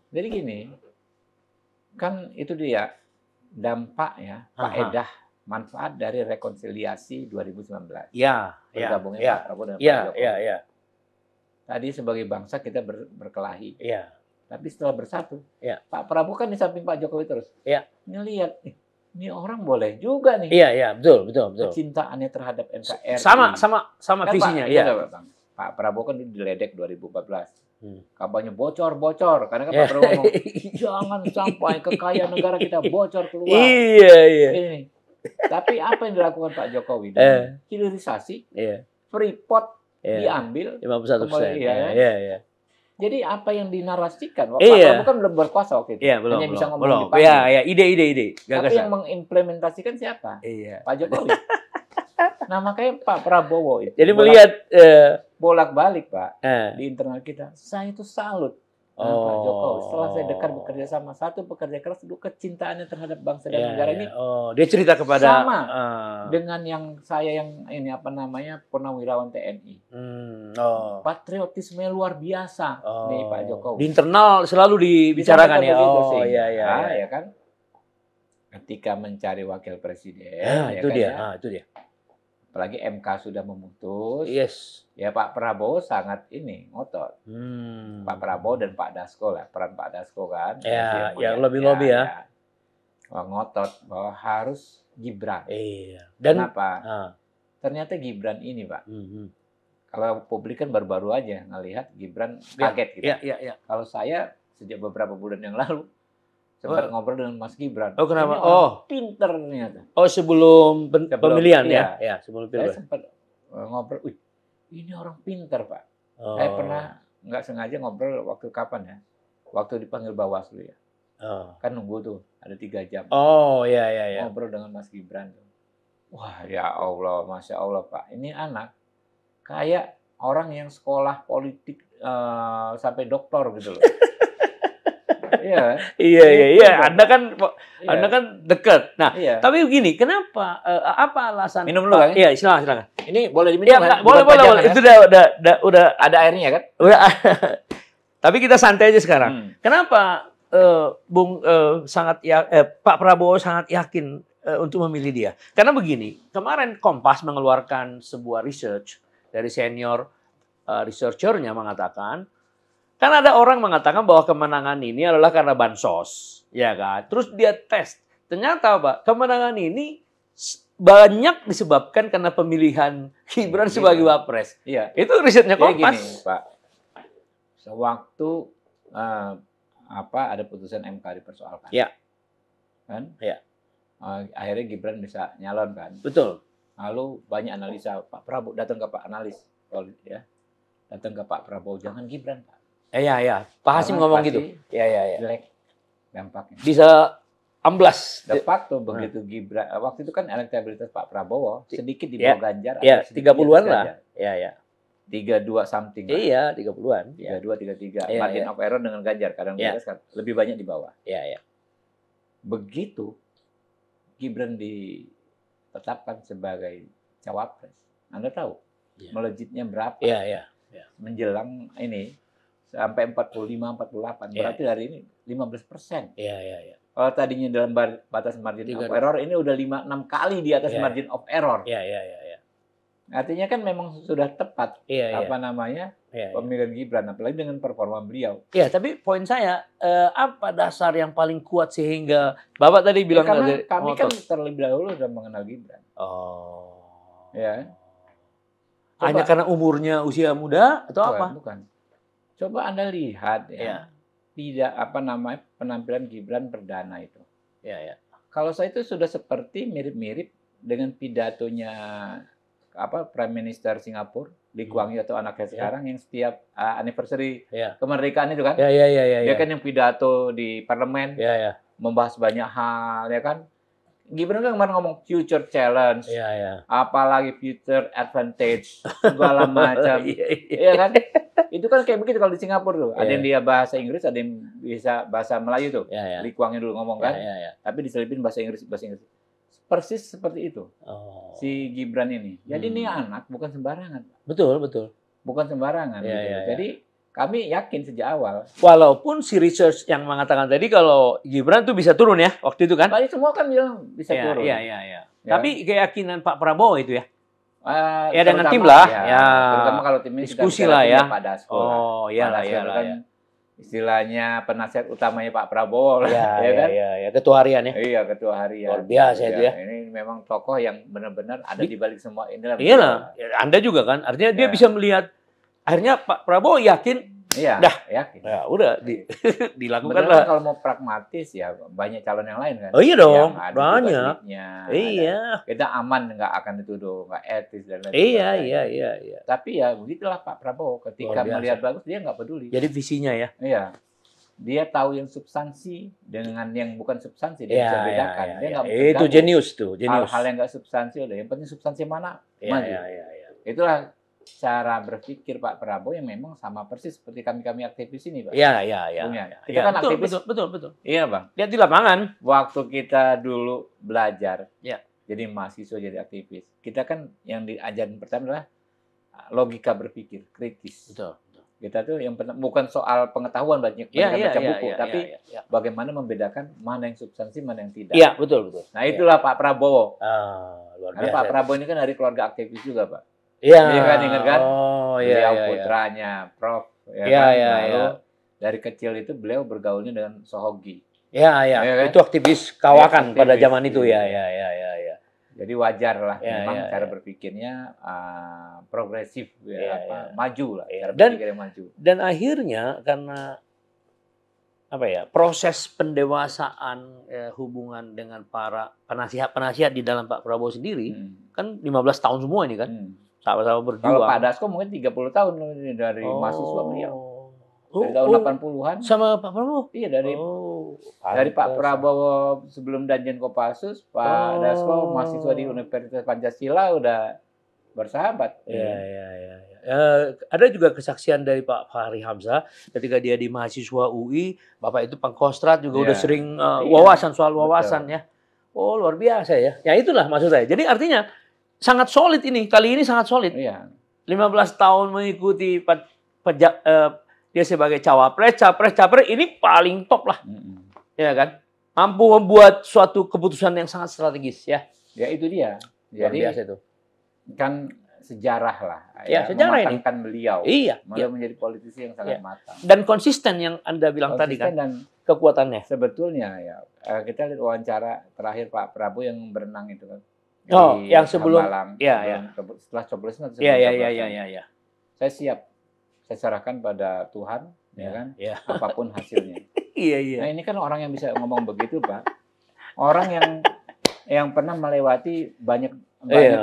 Jadi gini, kan itu dia dampak ya, faedah manfaat dari rekonsiliasi 2019. Ya, Bergabungnya ya, Pak Prabowo dengan Pak ya, Jokowi. ya, ya, Tadi sebagai bangsa kita berkelahi, ya, tapi setelah bersatu, ya, Pak Prabowo kan di samping Pak Jokowi terus. ya, Ngelihat, ini orang boleh juga nih iya, iya, betul, betul, betul. kecintaannya terhadap NKRI. Sama Kan visinya, Pak, iya. Bang. Pak Prabowo kan diledek 2014. Hmm. Kampanye bocor, karena kan Ya. Pak Prabowo ngomong, jangan sampai kekayaan negara kita bocor keluar. Iya, iya. Ini. Tapi apa yang dilakukan Pak Jokowi? Hilirisasi, Iya. Freeport Iya. diambil 51%. kembali, ya. Iya, iya. Jadi apa yang dinarasikan? Pak Iya. Prabowo kan belum berkuasa waktu itu. Iya, belum, Hanya bisa ngomong belum. di panggung. Iya, iya, ide, Tapi gagasan. yang mengimplementasikan siapa? Iya. Pak Jokowi. Nah, makanya Pak Prabowo itu Jadi melihat bolak-balik, Pak, di internal kita, saya itu salut Pak Jokowi. Setelah saya dekat bekerja sama, satu pekerja keras, dua kecintaannya terhadap bangsa dan negara ini. Oh, dia cerita kepada sama dengan yang saya yang ini apa namanya purnawirawan TNI. Patriotisme luar biasa nih Pak Jokowi. Di internal selalu dibicarakan ya. Oh iya, ya kan. Ketika mencari wakil presiden, itu dia. Itu dia. Apalagi MK sudah memutus. Yes. Ya Pak Prabowo sangat ini ngotot. Pak Prabowo dan Pak Dasko lah, peran Pak Dasko kan. Ya, yang lobby ya. Ngotot bahwa harus Gibran. Iya. Dan kenapa? Ternyata Gibran ini, Pak. Kalau publik kan baru-baru aja ngelihat Gibran kaget gitu. Iya. Kalau saya sejak beberapa bulan yang lalu sempat ngobrol dengan Mas Gibran. Oh, kenapa? Pinter ternyata. Oh, sebelum pemilihan ya? Ya, sebelum pemilihan. Saya sempat ngobrol, ini orang pinter, Pak. Saya pernah nggak sengaja ngobrol waktu kapan ya? Waktu dipanggil Bawaslu ya. Kan nunggu tuh, ada 3 jam. Oh, iya. Ngobrol dengan Mas Gibran. Wah, ya Allah, Masya Allah, Pak. Ini anak kayak orang yang sekolah politik sampai doktor gitu loh. Iya. Anda kan dekat. Nah, tapi begini, kenapa? Apa alasan? Minum dulu kan? Iya, silakan. Ini boleh diminum kan? Boleh. Itu udah ada airnya kan? Udah. Tapi kita santai aja sekarang. Kenapa Pak Prabowo sangat yakin untuk memilih dia? Karena begini, kemarin Kompas mengeluarkan sebuah research dari senior researcher-nya mengatakan, kan ada orang mengatakan bahwa kemenangan ini adalah karena bansos, ya kan? Terus dia tes, ternyata Pak, kemenangan ini banyak disebabkan karena pemilihan Gibran sebagai wapres. Iya. Itu risetnya Kompas. Gini, Pak. Sewaktu ada putusan MK dipersoalkan. Iya. Kan? Iya. Akhirnya Gibran bisa nyalon kan. Betul. Lalu banyak analisa Pak Prabowo datang ke Pak analis, ya. Datang ke Pak Prabowo, jangan Gibran, Pak. Iya. Pak Hasim ngomong gitu. Iya. Jelek dampaknya. Bisa amblas. De facto begitu Gibran, waktu itu kan elektabilitas Pak Prabowo sedikit di bawah Ganjar. Iya, 30-an lah. Iya. 32 something. Iya, 30-an. 32, 33. Margin of error dengan Ganjar kadang lebih banyak di bawah. Iya. Begitu Gibran ditetapkan sebagai cawapres. Anda tahu melejitnya berapa? Iya. Menjelang ini sampai 45-48. Berarti hari ini 15%. Iya. Kalau tadinya dalam batas margin of error, ini udah 5-6 kali di atas margin of error. Iya. Artinya kan memang sudah tepat pemilihan Gibran, apalagi dengan performa beliau. Iya, tapi poin saya, apa dasar yang paling kuat sehingga Bapak tadi bilang karena kami kan terlebih dahulu sudah mengenal Gibran. Ya. Hanya karena umurnya usia muda atau apa? Bukan. Coba Anda lihat tidak penampilan Gibran perdana itu. Iya. Kalau saya itu sudah seperti mirip-mirip dengan pidatonya Prime Minister Singapura, Lee Kuan Yew atau anaknya sekarang yang setiap anniversary kemerdekaan itu kan. Iya. Dia kan yang pidato di parlemen, membahas banyak hal, ya kan. Gibran kan kemarin ngomong future challenge, apalagi future advantage, segala macam, iya kan? Itu kan kayak begitu kalau di Singapura tuh, ada yang dia bahasa Inggris, ada yang bisa bahasa Melayu tuh, Lee Kuan Yew dulu ngomong kan, tapi diselipin bahasa Inggris. Persis seperti itu, si Gibran ini. Jadi ini anak bukan sembarangan. Betul. Bukan sembarangan. Jadi kami yakin sejak awal. Walaupun si research yang mengatakan tadi kalau Gibran tuh bisa turun ya waktu itu kan? Banyak semua kan bilang bisa turun. Iya. Ya. Tapi keyakinan Pak Prabowo itu ya? Ya dengan Terutama, tim lah. Ya. Terutama kalau tim ini diskusi lah ya. Pak Dasko. Oh iyalah. Kan istilahnya penasihat utamanya Pak Prabowo lah. Ya, ketua harian ya. Iya, ketua harian. Luar biasa itu ya. Ini memang tokoh yang benar-benar ada di balik semua ini. Iyalah. Anda juga kan. Artinya dia bisa melihat. Akhirnya Pak Prabowo yakin. Iya, yakin. Ya udah dilakukan lah. Kalau mau pragmatis ya banyak calon yang lain kan. Oh iya dong, banyak. Iya. Kita aman nggak akan dituduh nggak etis dan lain sebagainya. Iya. Tapi ya begitulah Pak Prabowo ketika melihat bagus dia nggak peduli. Jadi visinya ya. Iya. Dia tahu yang substansi dengan yang bukan substansi dia bisa bedakan. Dia nggak itu jenius tuh, hal-hal yang nggak substansi udah. Yang penting substansi mana? Iya. Itulah cara berpikir Pak Prabowo yang memang sama persis seperti kami aktivis ini, Pak. Iya. Kita kan aktivis. Betul. Iya, Bang. Lihat di lapangan. Waktu kita dulu belajar, jadi mahasiswa, jadi aktivis, kita kan yang diajarin pertama adalah logika berpikir, kritis. Betul. Kita tuh yang bukan soal pengetahuan banyak baca buku, tapi bagaimana membedakan mana yang substansi, mana yang tidak. Iya, betul. Nah, itulah Pak Prabowo. Luar biasa. Karena Pak Prabowo ini kan dari keluarga aktivis juga, Pak. Iya. Ingat kan? Beliau putranya, Prof. Lalu dari kecil itu beliau bergaulnya dengan Sohogi. Iya. Itu aktivis kawakan pada zaman itu ya. Jadi wajar lah, memang cara berpikirnya progresif, maju lah. Cara berpikirnya maju. Dan akhirnya karena proses pendewasaan hubungan dengan para penasihat di dalam Pak Prabowo sendiri kan 15 tahun semua ini kan. Sama-sama berjuang. Kalau Pak Dasko mungkin 30 tahun dari mahasiswa beliau. Dari tahun 80-an. Sama Pak Prabowo? Iya, dari Pak Prabowo sebelum Danjen Kopassus, Pak Dasko mahasiswa di Universitas Pancasila udah bersahabat. Iya. Ada juga kesaksian dari Pak Fahri Hamzah ketika dia di mahasiswa UI, Bapak itu Pangkostrat juga udah sering soal wawasan ya. Oh, luar biasa ya. Ya itulah maksud saya. Jadi artinya sangat solid ini. Kali ini sangat solid. Iya. 15 tahun mengikuti dia sebagai capres ini paling top lah. Ya kan? Mampu membuat suatu keputusan yang sangat strategis ya. Ya itu dia. Luar biasa itu. Kan sejarah lah. Sejarah ini. Beliau. Iya. Beliau menjadi politisi yang sangat matang. Dan konsisten yang Anda bilang tadi kan. Dan kekuatannya. Sebetulnya ya. Kita lihat wawancara terakhir Pak Prabowo yang berenang itu kan. Yang sebelum setelah coblosan. Iya. Saya siap. Saya serahkan pada Tuhan, ya kan? Apapun hasilnya. Iya. Nah, ini kan orang yang bisa ngomong begitu, Pak. Orang yang pernah melewati banyak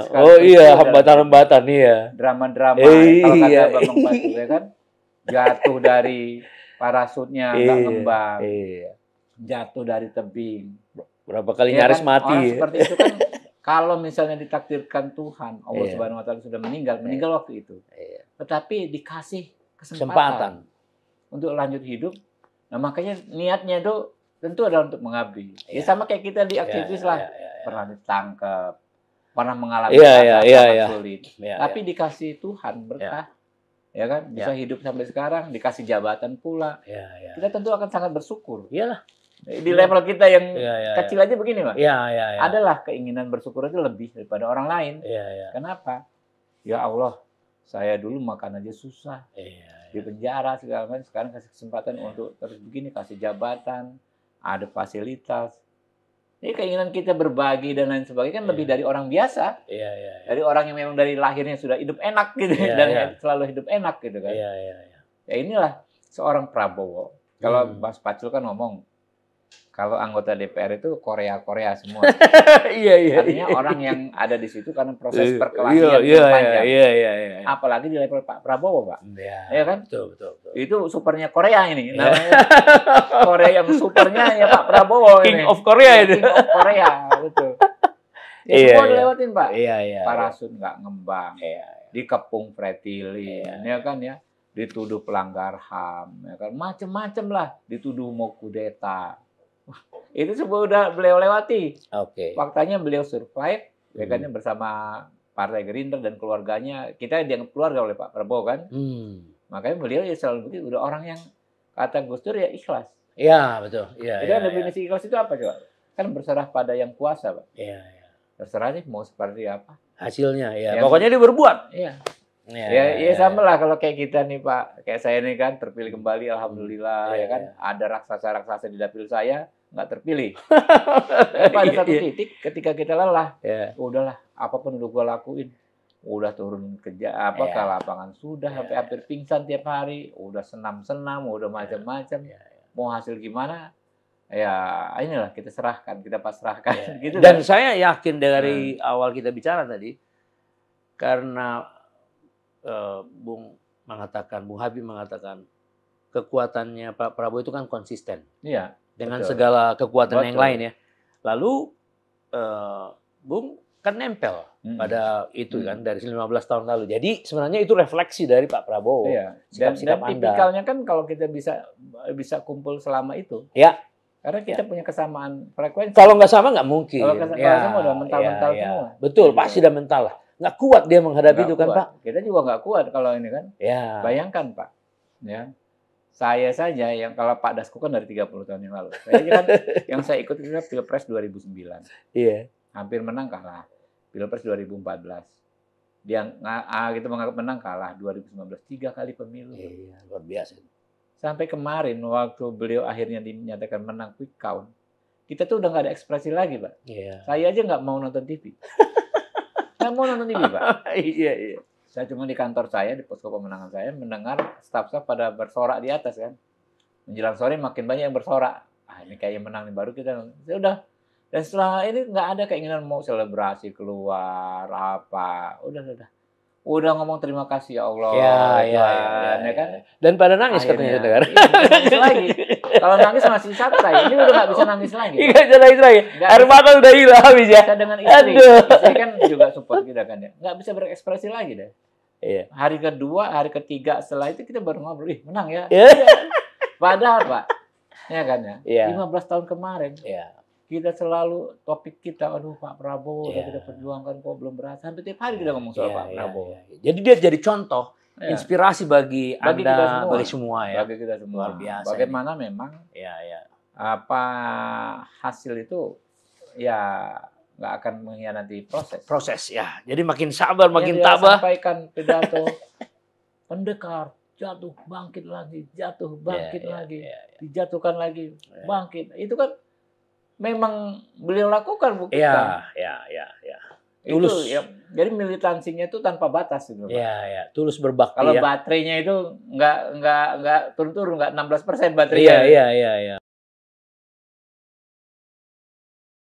sekali. Hambatan-hambatan drama-drama kalau kata Bambang Pacul ya kan. Jatuh dari parasutnya nggak ngembang. Jatuh dari tebing. Berapa kali nyaris mati. Orang seperti itu kan kalau misalnya ditakdirkan Tuhan, Allah Subhanahu wa taala sudah meninggal waktu itu. Tetapi dikasih kesempatan untuk lanjut hidup. Nah, makanya niatnya itu tentu adalah untuk mengabdi. Ya sama kayak kita di aktivis lah. Pernah ditangkap, pernah mengalami sulit. Tapi dikasih Tuhan berkah. Ya kan? Bisa hidup sampai sekarang, dikasih jabatan pula. Kita tentu akan sangat bersyukur. Iyalah. Di level kita yang kecil aja begini, Pak. Adalah keinginan bersyukur itu lebih daripada orang lain. Kenapa? Ya Allah, saya dulu makan aja susah. Di penjara segala macam, sekarang kasih kesempatan untuk terus begini, kasih jabatan, ada fasilitas. Ini keinginan kita berbagi dan lain sebagainya kan lebih dari orang biasa. Dari orang yang memang dari lahirnya sudah hidup enak gitu dan selalu hidup enak gitu kan. Ya inilah seorang Prabowo. Kalau Mas Pacul kan ngomong kalau anggota DPR itu Korea semua. Artinya orang yang ada di situ karena proses perkelahian yang panjang. Apalagi di level Pak Prabowo, Pak. Iya kan? Betul. Itu supernya Korea ini. Namanya Korea yang supernya ya Pak Prabowo King of Korea itu. King of Korea, betul. Semua dilewatin, Pak. Parasut nggak ngembang. Dikepung pretilin, ya kan ya. Dituduh pelanggar HAM, ya kan. Macem-macem lah. Dituduh mau kudeta. Itu semua udah beliau lewati. Faktanya beliau survive, ya kan, bersama Partai Gerindra dan keluarganya. Kita dianggap keluarga oleh Pak Prabowo kan. Makanya beliau ya selalu begitu, udah orang yang kata Gus Dur ya ikhlas. Iya, betul. Iya. Jadi definisi ikhlas itu apa coba? Kan berserah pada yang kuasa, Pak. Iya. Terserah nih mau seperti apa. Hasilnya, ya. Pokoknya dia berbuat. Iya. Ya sama lah kalau kayak kita nih Pak, kayak saya nih kan terpilih kembali, alhamdulillah ya kan. Ada raksasa-raksasa di dapil saya nggak terpilih. Pada satu titik ketika kita lelah, udahlah apapun udah gua lakuin, udah turun ke ke lapangan sudah sampai hampir pingsan tiap hari, udah senam-senam, udah macam-macam. Mau hasil gimana? Ya inilah kita serahkan, kita pasrahkan. Gitu. Dan saya yakin dari awal kita bicara tadi, karena Bung Habib mengatakan kekuatannya Pak Prabowo itu kan konsisten. Iya. Dengan segala kekuatan yang lain ya. Lalu Bung kan nempel pada itu kan dari 15 tahun lalu. Jadi sebenarnya itu refleksi dari Pak Prabowo. Iya. Dan tipikalnya kan kalau kita bisa kumpul selama itu. Ya. Karena kita punya kesamaan frekuensi. Kalau nggak sama nggak mungkin. Kalau sama udah mental-mental semua. Betul, pasti udah mental lah. Nggak kuat dia menghadapi itu kan Pak. Kita juga nggak kuat kalau ini kan. Ya. Bayangkan Pak. Ya. Saya saja yang kalau Pak Dasko kan dari 30 tahun yang lalu. Saya kan yang saya ikut itu Pilpres 2009. Iya. Hampir menang kalah. Pilpres 2014. Dia kita menganggap menang kalah 2019 3 kali pemilu. Iya, luar biasa. Sampai kemarin waktu beliau akhirnya dinyatakan menang quick count, kita tuh udah nggak ada ekspresi lagi, Pak. Iya. Saya aja nggak mau nonton TV. Nggak mau nonton TV, Pak. Iya. Saya cuma di kantor saya, di posko pemenangan saya, mendengar staf-staf pada bersorak di atas kan. Menjelang sore makin banyak yang bersorak. Ini kayaknya menang nih, baru kita. Ya udah. Dan setelah ini nggak ada keinginan mau selebrasi keluar apa. Udah ngomong terima kasih ya Allah. Ya kan? Dan pada nangis katanya dengar. Nangis lagi. Kalau nangis masih santai. Ini udah nggak bisa nangis lagi. Nggak bisa nangis lagi. Air mata udah hilang habis ya. Kita dengan istri. Istri kan juga support kita kan ya. Nggak bisa berekspresi lagi deh. Iya. Hari kedua, hari ketiga setelah itu kita baru ngobrol. Menang ya. Padahal Pak. Ya kan ya. 15 tahun kemarin. Iya. Kita selalu topik kita, aduh Pak Prabowo udah kita perjuangkan kok belum berhasil. Sampai tiap hari kita ngomong soal Pak Prabowo. Jadi dia jadi contoh, inspirasi bagi Anda, bagi semua ya. Bagi kita semua. Luar biasa. Bagaimana memang apa hasil itu ya nggak akan mengkhianati proses. Proses ya. Jadi makin sabar, makin tabah. Sampaikan pidato pendekar, jatuh, bangkit lagi, jatuh, bangkit lagi, dijatuhkan lagi, bangkit. Itu kan memang beliau lakukan bukan? Iya. Tulus. Jadi militansinya itu tanpa batas gitu. Iya. Tulus berbakti. Kalau baterainya itu nggak turun-turun, nggak 16% baterainya. Iya.